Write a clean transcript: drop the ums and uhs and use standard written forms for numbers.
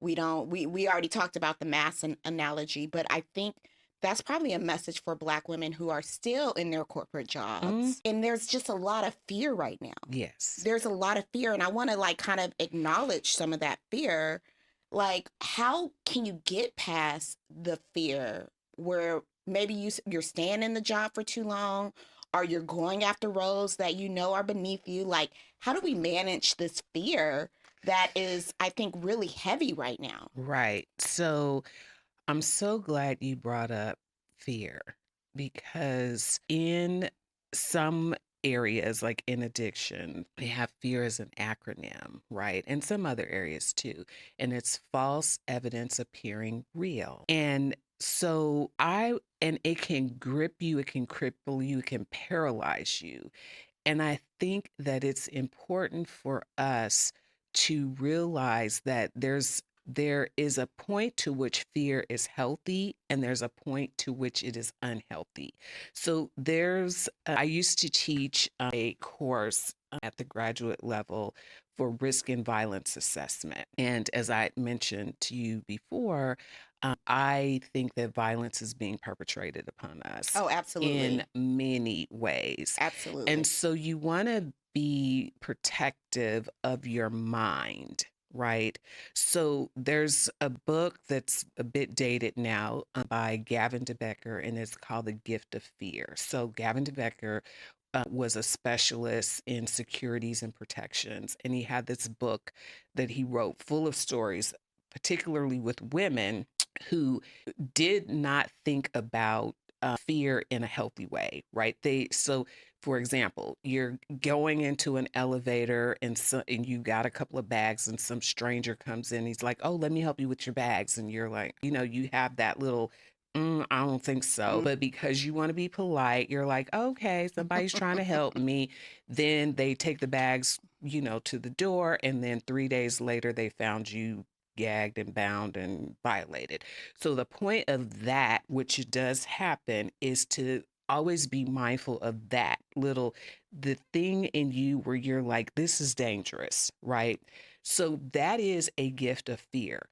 We already talked about the mass analogy, but I think that's probably a message for Black women who are still in their corporate Mm, jobs. And there's just a lot of fear right now. yes. There's a lot of fear, and I want to like kind of acknowledge some of that fear. Like, how can you get past the fear where maybe you're staying in the job for too long, or you're going after roles that you know are beneath you? Like, how do we manage this fear that is, I think, really heavy right now? Right. So I'm so glad you brought up fear because in some areas, like in addiction, they have fear as an acronym, right? And some other areas too. And it's false evidence appearing real. And it can grip you, it can cripple you, it can paralyze you. And I think that it's important for us to realize that there is a point to which fear is healthy and there's a point to which it is unhealthy. So I used to teach a course at the graduate level for risk and violence assessment. And as I mentioned to you before, I think that violence is being perpetrated upon us Oh, in absolutely. many ways. And Absolutely. so you want to be protective of your mind, right? So there's a book that's a bit dated now by Gavin DeBecker, and it's called The Gift of Fear. So Gavin DeBecker was a specialist in securities and protections, and he had this book that he wrote full of stories, particularly with women who did not think about fear in a healthy way, right? For example, you're going into an elevator and you got a couple of bags, and some stranger comes in. He's like, "Oh, let me help you with your bags," and you're like, you have that little. I don't think so. Mm. But because you want to be polite, you're like, okay, somebody's trying to help me. Then they take the bags, to the door. And then 3 days later, they found you gagged and bound and violated. So the point of that, which does happen, is to always be mindful of the thing in you where you're like, this is dangerous, right? So that is a gift of fear.